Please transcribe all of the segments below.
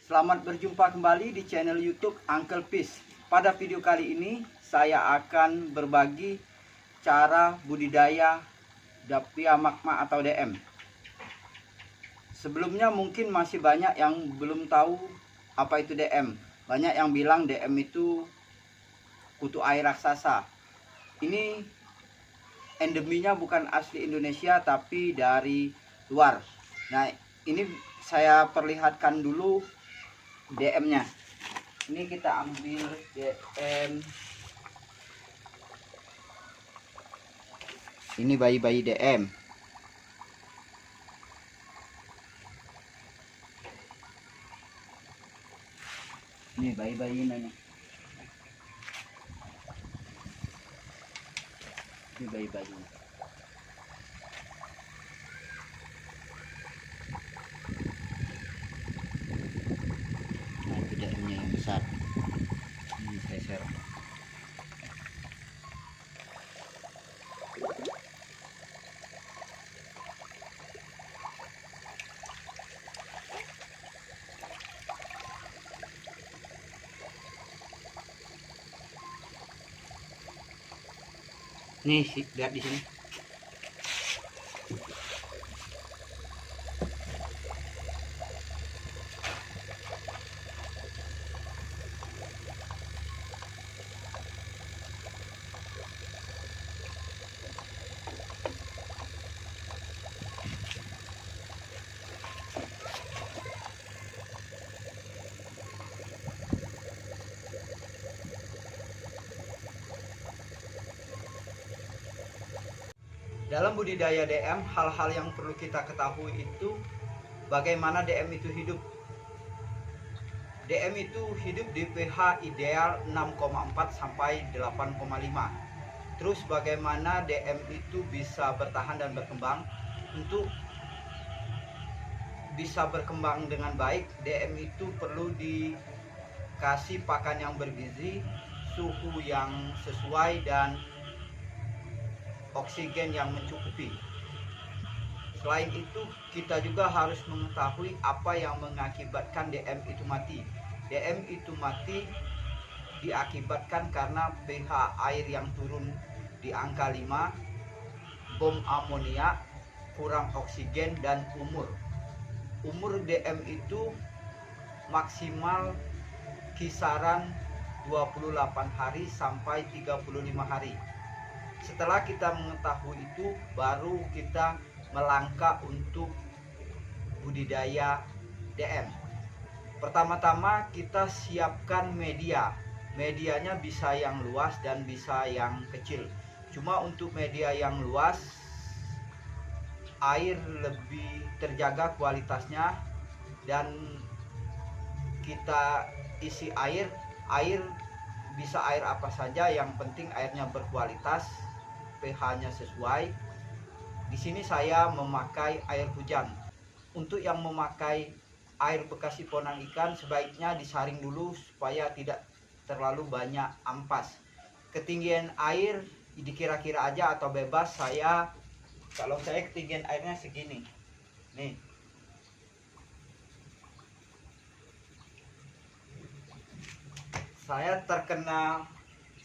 Selamat berjumpa kembali di channel YouTube Uncle Peace. Pada video kali ini saya akan berbagi cara budidaya Daphnia magma atau DM. Sebelumnya mungkin masih banyak yang belum tahu apa itu DM. Banyak yang bilang DM itu kutu air raksasa. Ini endeminya bukan asli Indonesia tapi dari luar. Nah, ini saya perlihatkan dulu DM-nya. Ini kita ambil DM. Ini bayi-bayi DM. Ini bayi-bayi nanya. Ini bayi-bayi. Nah, itu DM-nya yang besar. Ini saya share. Nih, lihat di sini. Dalam budidaya DM, hal-hal yang perlu kita ketahui itu bagaimana DM itu hidup. DM itu hidup di pH ideal 6,4 sampai 8,5. Terus bagaimana DM itu bisa bertahan dan berkembang. Untuk bisa berkembang dengan baik, DM itu perlu dikasih pakan yang bergizi, suhu yang sesuai, dan oksigen yang mencukupi. Selain itu, kita juga harus mengetahui apa yang mengakibatkan DM itu mati. DM itu mati diakibatkan karena pH air yang turun di angka 5, bom amonia, kurang oksigen, dan umur. Umur DM itu maksimal kisaran 28 hari sampai 35 hari. Setelah kita mengetahui itu, baru kita melangkah untuk budidaya DM. Pertama-tama kita siapkan media. Medianya bisa yang luas dan bisa yang kecil. Cuma untuk media yang luas, air lebih terjaga kualitasnya, dan kita isi air bisa air apa saja, yang penting airnya berkualitas, pH-nya sesuai. Di sini saya memakai air hujan. Untuk yang memakai air bekas siponan ikan, sebaiknya disaring dulu supaya tidak terlalu banyak ampas. Ketinggian air dikira-kira aja atau bebas. Kalau saya ketinggian airnya segini. Nih. Saya terkena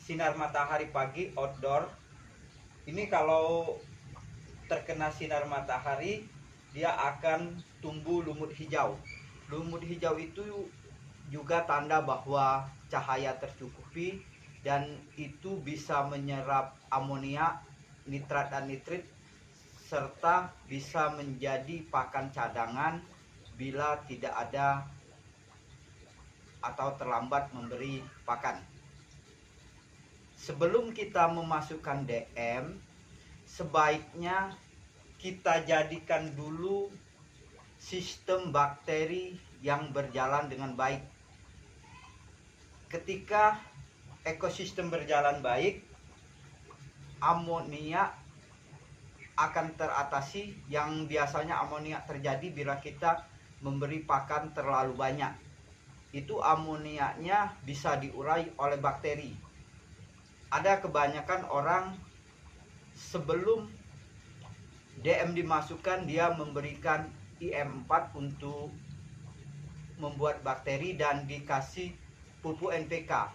sinar matahari pagi outdoor. Ini kalau terkena sinar matahari, dia akan tumbuh lumut hijau. Lumut hijau itu juga tanda bahwa cahaya tercukupi, dan itu bisa menyerap amonia, nitrat dan nitrit, serta bisa menjadi pakan cadangan bila tidak ada atau terlambat memberi pakan. Sebelum kita memasukkan DM, sebaiknya kita jadikan dulu sistem bakteri yang berjalan dengan baik. Ketika ekosistem berjalan baik, amonia akan teratasi. Yang biasanya amonia terjadi bila kita memberi pakan terlalu banyak. Itu amonianya bisa diurai oleh bakteri. Ada kebanyakan orang sebelum DM dimasukkan, dia memberikan IM4 untuk membuat bakteri dan dikasih pupuk NPK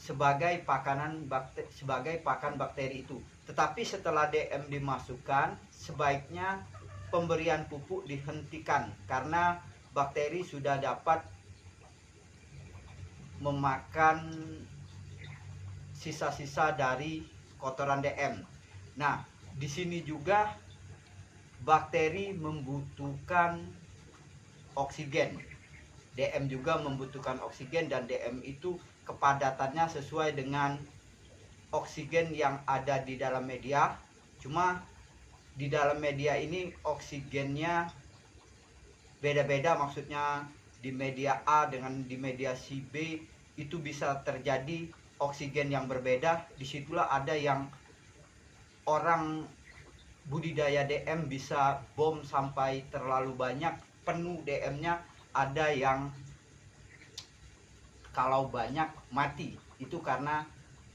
sebagai pakan bakteri itu. Tetapi setelah DM dimasukkan, sebaiknya pemberian pupuk dihentikan karena bakteri sudah dapat memakan sisa-sisa dari kotoran DM. Nah, di sini juga bakteri membutuhkan oksigen. DM juga membutuhkan oksigen dan DM itu kepadatannya sesuai dengan oksigen yang ada di dalam media. Cuma di dalam media ini oksigennya beda-beda, maksudnya di media A dengan di media si B itu bisa terjadi oksigen yang berbeda. Disitulah ada yang orang budidaya DM bisa bom sampai terlalu banyak, penuh DM-nya. Ada yang kalau banyak mati, itu karena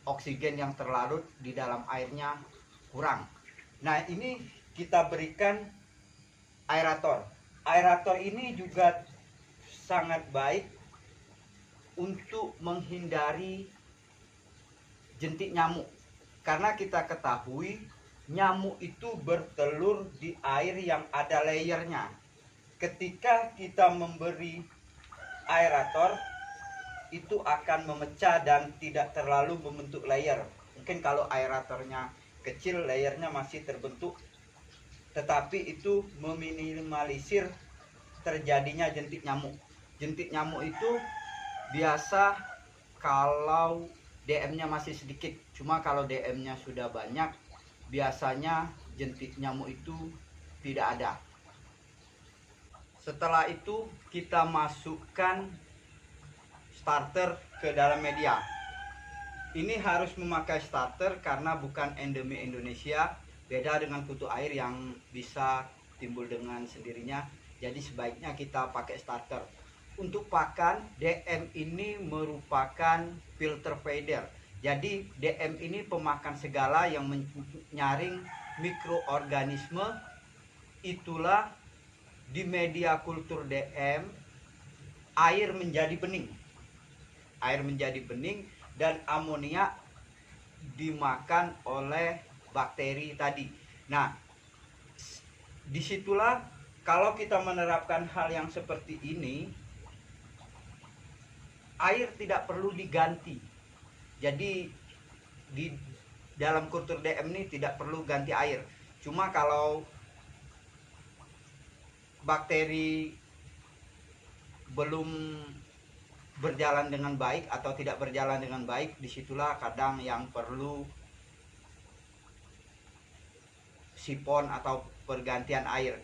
oksigen yang terlarut di dalam airnya kurang. Nah, ini kita berikan aerator. Aerator ini juga sangat baik untuk menghindari jentik nyamuk. Karena kita ketahui nyamuk itu bertelur di air yang ada layernya. Ketika kita memberi aerator, itu akan memecah dan tidak terlalu membentuk layer. Mungkin kalau aeratornya kecil, layernya masih terbentuk, tetapi itu meminimalisir terjadinya jentik nyamuk. Jentik nyamuk itu biasa kalau DM-nya masih sedikit. Cuma kalau DM-nya sudah banyak, biasanya jentik nyamuk itu tidak ada. Setelah itu kita masukkan starter ke dalam media. Ini harus memakai starter karena bukan endemi Indonesia, beda dengan kutu air yang bisa timbul dengan sendirinya. Jadi sebaiknya kita pakai starter. Untuk pakan, DM ini merupakan filter feeder. Jadi DM ini pemakan segala yang menyaring mikroorganisme. Itulah di media kultur DM air menjadi bening. Air menjadi bening dan amonia dimakan oleh bakteri tadi. Nah, disitulah kalau kita menerapkan hal yang seperti ini, air tidak perlu diganti. Jadi di dalam kultur DM ini tidak perlu ganti air. Cuma kalau bakteri belum berjalan dengan baik atau tidak berjalan dengan baik, disitulah kadang yang perlu sipon atau pergantian air.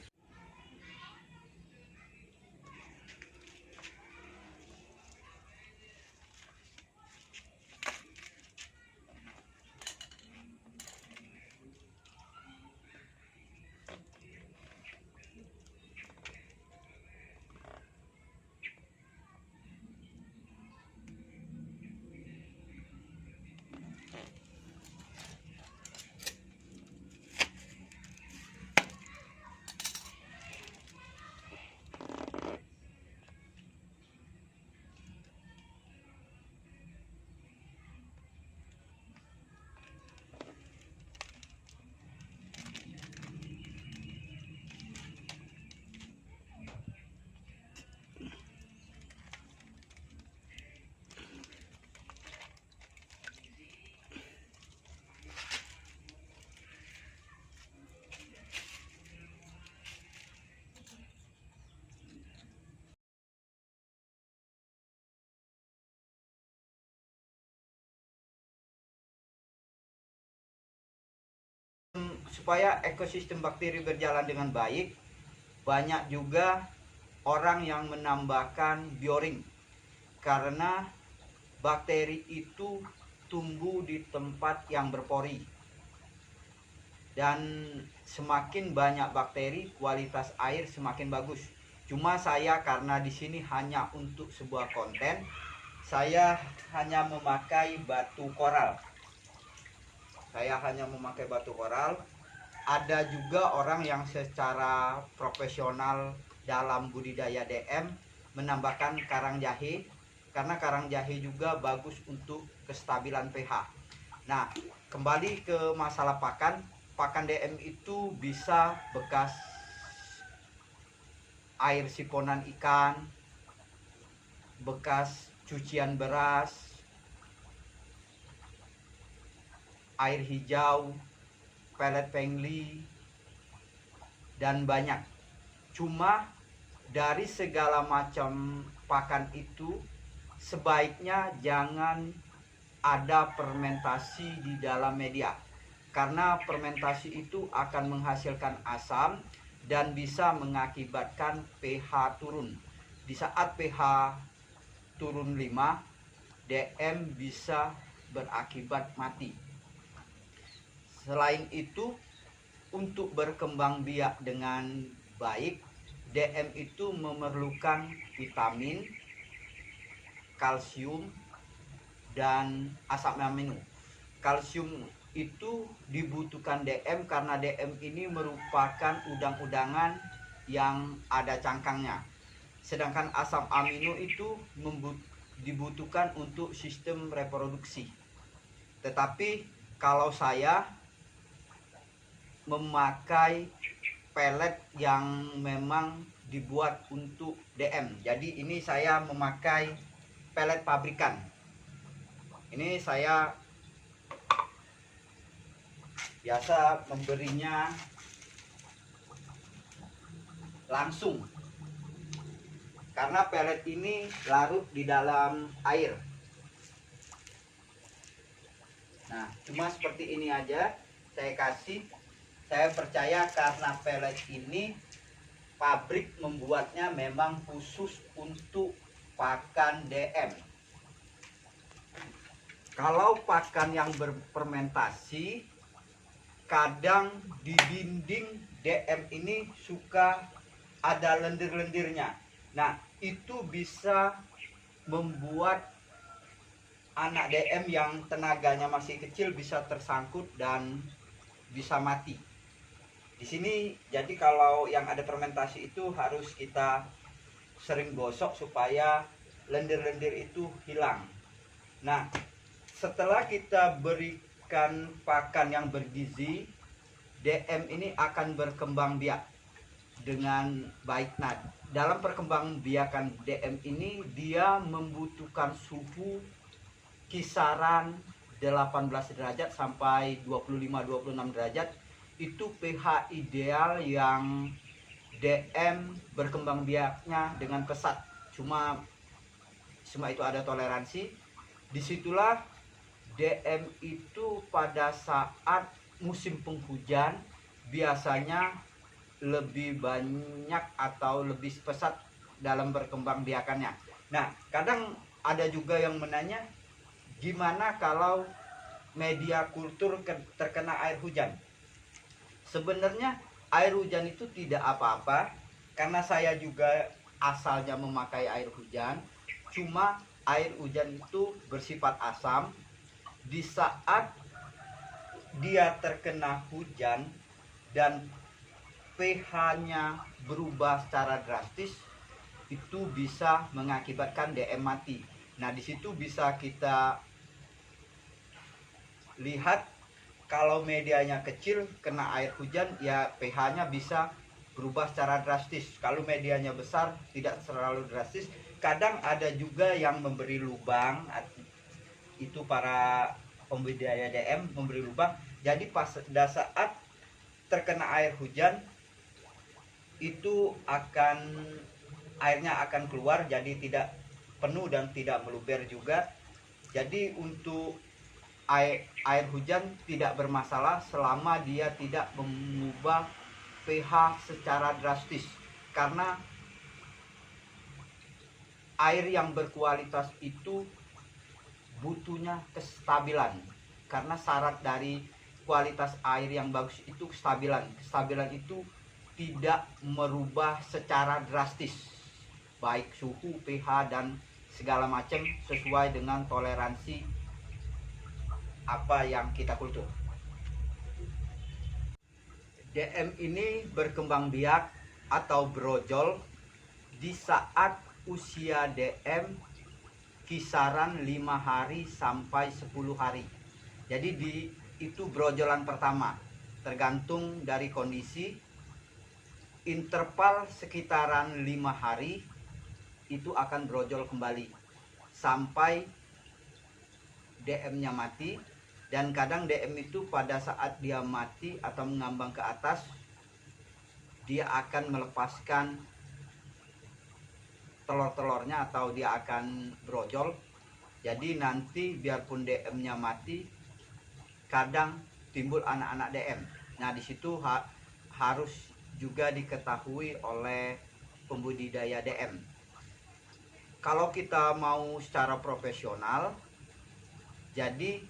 Supaya ekosistem bakteri berjalan dengan baik, banyak juga orang yang menambahkan bioring karena bakteri itu tumbuh di tempat yang berpori, dan semakin banyak bakteri kualitas air semakin bagus. Cuma saya karena di sini hanya untuk sebuah konten, saya hanya memakai batu koral. Ada juga orang yang secara profesional dalam budidaya DM menambahkan karang jahe, karena karang jahe juga bagus untuk kestabilan pH. Nah, kembali ke masalah pakan. Pakan DM itu bisa bekas air siponan ikan, bekas cucian beras, air hijau, pelet pengli, dan banyak. Cuma dari segala macam pakan itu sebaiknya jangan ada fermentasi di dalam media, karena fermentasi itu akan menghasilkan asam dan bisa mengakibatkan pH turun. Di saat pH turun 5, DM bisa berakibat mati. Selain itu, untuk berkembang biak dengan baik, DM itu memerlukan vitamin, kalsium, dan asam amino. Kalsium itu dibutuhkan DM karena DM ini merupakan udang-udangan yang ada cangkangnya. Sedangkan asam amino itu dibutuhkan untuk sistem reproduksi. Tetapi kalau saya memakai pelet yang memang dibuat untuk DM. Jadi ini saya memakai pelet pabrikan. Ini saya biasa memberinya langsung, karena pelet ini larut di dalam air. Nah, cuma seperti ini aja saya kasih. Saya percaya karena pelet ini pabrik membuatnya memang khusus untuk pakan DM. Kalau pakan yang berfermentasi, kadang di dinding DM ini suka ada lendir-lendirnya. Nah, itu bisa membuat anak DM yang tenaganya masih kecil bisa tersangkut dan bisa mati. Di sini jadi kalau yang ada fermentasi itu harus kita sering gosok supaya lendir-lendir itu hilang. Nah, setelah kita berikan pakan yang bergizi, DM ini akan berkembang biak dengan baik. Nah, dalam perkembangbiakan DM ini dia membutuhkan suhu kisaran 18 derajat sampai 25-26 derajat. Itu pH ideal yang DM berkembang biaknya dengan pesat. Cuma itu ada toleransi. Disitulah DM itu pada saat musim penghujan biasanya lebih banyak atau lebih pesat dalam berkembang biakannya. Nah, kadang ada juga yang menanya, gimana kalau media kultur terkena air hujan? Sebenarnya air hujan itu tidak apa-apa, karena saya juga asalnya memakai air hujan. Cuma air hujan itu bersifat asam. Di saat dia terkena hujan dan pH-nya berubah secara drastis, itu bisa mengakibatkan DM mati. Nah, di situ bisa kita lihat kalau medianya kecil kena air hujan, ya pH-nya bisa berubah secara drastis. Kalau medianya besar tidak terlalu drastis. Kadang ada juga yang memberi lubang, itu para pembudidaya DM memberi lubang. Jadi pada saat terkena air hujan itu airnya akan keluar, jadi tidak penuh dan tidak meluber juga. Jadi untuk air hujan tidak bermasalah selama dia tidak mengubah pH secara drastis, karena air yang berkualitas itu butuhnya kestabilan, karena syarat dari kualitas air yang bagus itu kestabilan. Kestabilan itu tidak merubah secara drastis, baik suhu, pH, dan segala macam, sesuai dengan toleransi apa yang kita kultur. DM ini berkembang biak atau brojol di saat usia DM kisaran 5 hari sampai 10 hari. Jadi itu brojolan pertama, tergantung dari kondisi. Interval sekitaran 5 hari itu akan brojol kembali sampai DM-nya mati. Dan kadang DM itu pada saat dia mati atau mengambang ke atas, dia akan melepaskan telur-telurnya atau dia akan brojol. Jadi nanti biarpun DM-nya mati, kadang timbul anak-anak DM. Nah, di situ harus juga diketahui oleh pembudidaya DM. Kalau kita mau secara profesional, jadi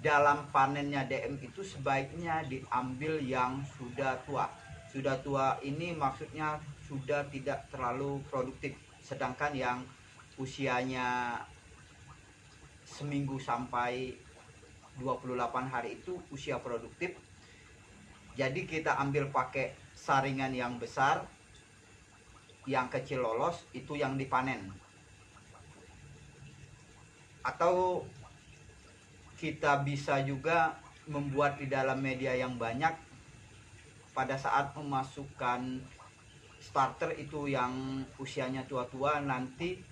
dalam panennya DM itu sebaiknya diambil yang sudah tua. Sudah tua ini maksudnya sudah tidak terlalu produktif. Sedangkan yang usianya seminggu sampai 28 hari itu usia produktif. Jadi kita ambil pakai saringan yang besar, yang kecil lolos itu yang dipanen. Atau kita bisa juga membuat di dalam media yang banyak. Pada saat memasukkan starter itu yang usianya tua-tua, nanti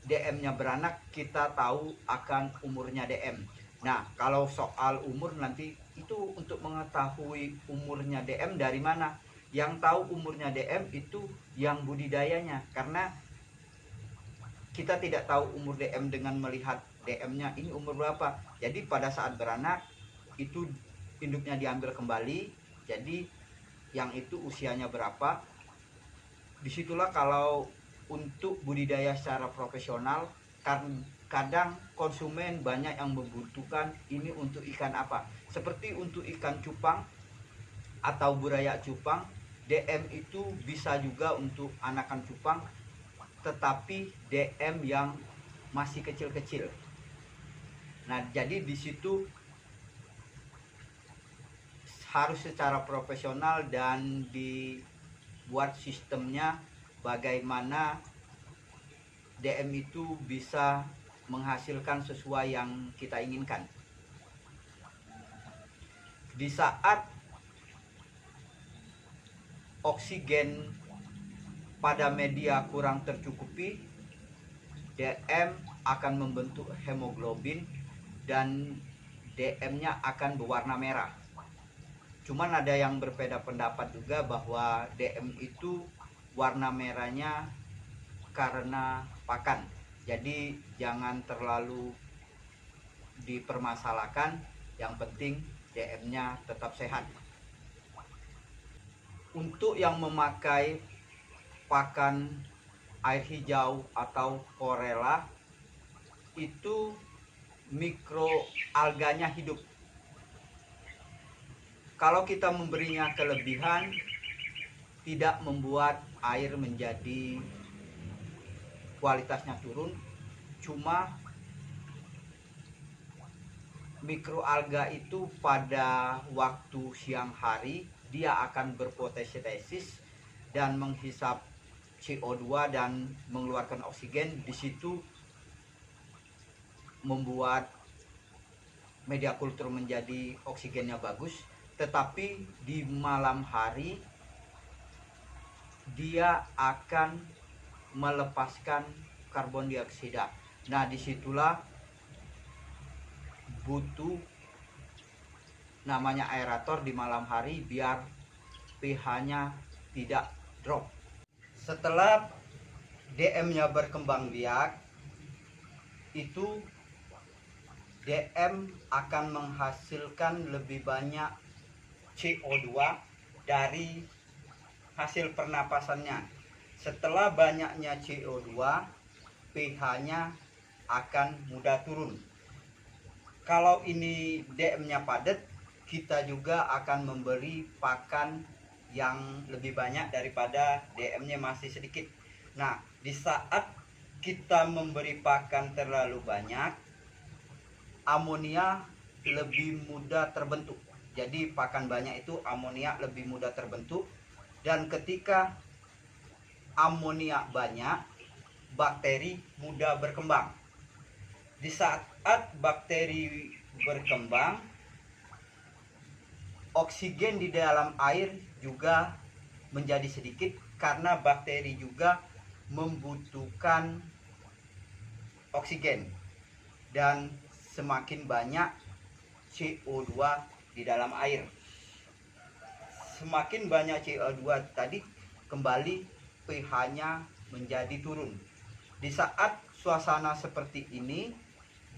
DM-nya beranak, kita tahu akan umurnya DM. Nah, kalau soal umur nanti itu untuk mengetahui umurnya DM dari mana? Yang tahu umurnya DM itu yang budidayanya, karena kita tidak tahu umur DM dengan melihat DM-nya ini umur berapa. Jadi pada saat beranak itu induknya diambil kembali, jadi yang itu usianya berapa. Disitulah kalau untuk budidaya secara profesional, kadang konsumen banyak yang membutuhkan ini untuk ikan apa. Seperti untuk ikan cupang atau burayak cupang, DM itu bisa juga untuk anakan cupang, tetapi DM yang masih kecil-kecil. Nah, jadi di situ harus secara profesional dan dibuat sistemnya bagaimana DM itu bisa menghasilkan sesuai yang kita inginkan. Di saat oksigen pada media kurang tercukupi, DM akan membentuk hemoglobin dan DM-nya akan berwarna merah. Cuman ada yang berbeda pendapat juga bahwa DM itu warna merahnya karena pakan. Jadi jangan terlalu dipermasalahkan, yang penting DM-nya tetap sehat. Untuk yang memakai pakan air hijau atau chlorella, itu mikroalganya hidup. Kalau kita memberinya kelebihan, tidak membuat air menjadi kualitasnya turun, cuma mikroalga itu pada waktu siang hari dia akan berfotosintesis dan menghisap CO2 dan mengeluarkan oksigen. Di situ membuat media kultur menjadi oksigennya bagus. Tetapi di malam hari dia akan melepaskan karbon dioksida. Nah, disitulah butuh namanya aerator di malam hari biar pH-nya tidak drop. Setelah DM-nya berkembang biak, itu DM akan menghasilkan lebih banyak CO2 dari hasil pernapasannya. Setelah banyaknya CO2, pH-nya akan mudah turun. Kalau ini DM-nya padat, kita juga akan memberi pakan yang lebih banyak daripada DM-nya masih sedikit. Nah, di saat kita memberi pakan terlalu banyak, amonia lebih mudah terbentuk. Jadi pakan banyak itu amonia lebih mudah terbentuk, dan ketika amonia banyak, bakteri mudah berkembang. Di saat bakteri berkembang, oksigen di dalam air juga menjadi sedikit karena bakteri juga membutuhkan oksigen, dan semakin banyak CO2 di dalam air. Semakin banyak CO2 tadi, kembali pH-nya menjadi turun. Di saat suasana seperti ini,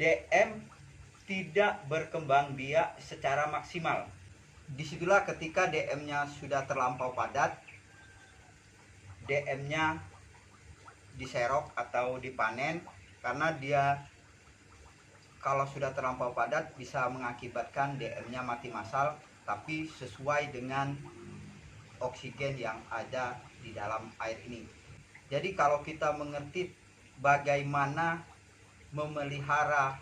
DM tidak berkembang biak secara maksimal. Disitulah ketika DM-nya sudah terlampau padat, DM-nya diserok atau dipanen, karena dia kalau sudah terlampau padat bisa mengakibatkan DM-nya mati massal, tapi sesuai dengan oksigen yang ada di dalam air ini. Jadi kalau kita mengerti bagaimana memelihara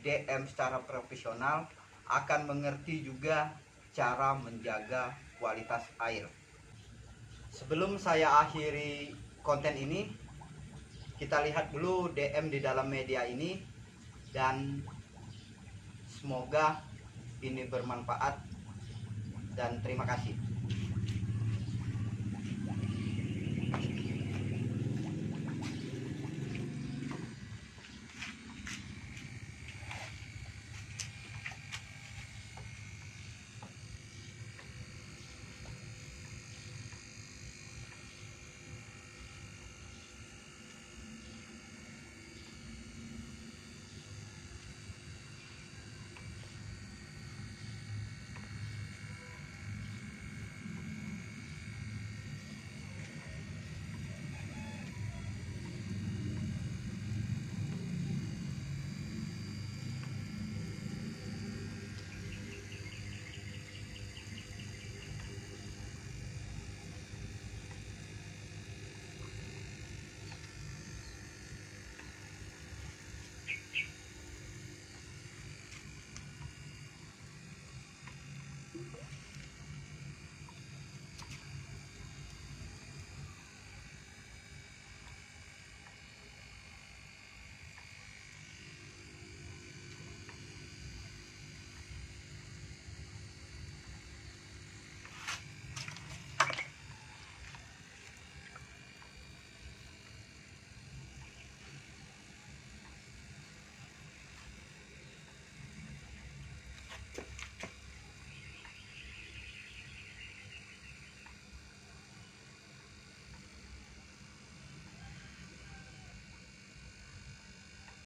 DM secara profesional, akan mengerti juga cara menjaga kualitas air. Sebelum saya akhiri konten ini, kita lihat dulu DM di dalam media ini, dan semoga ini bermanfaat, dan terima kasih.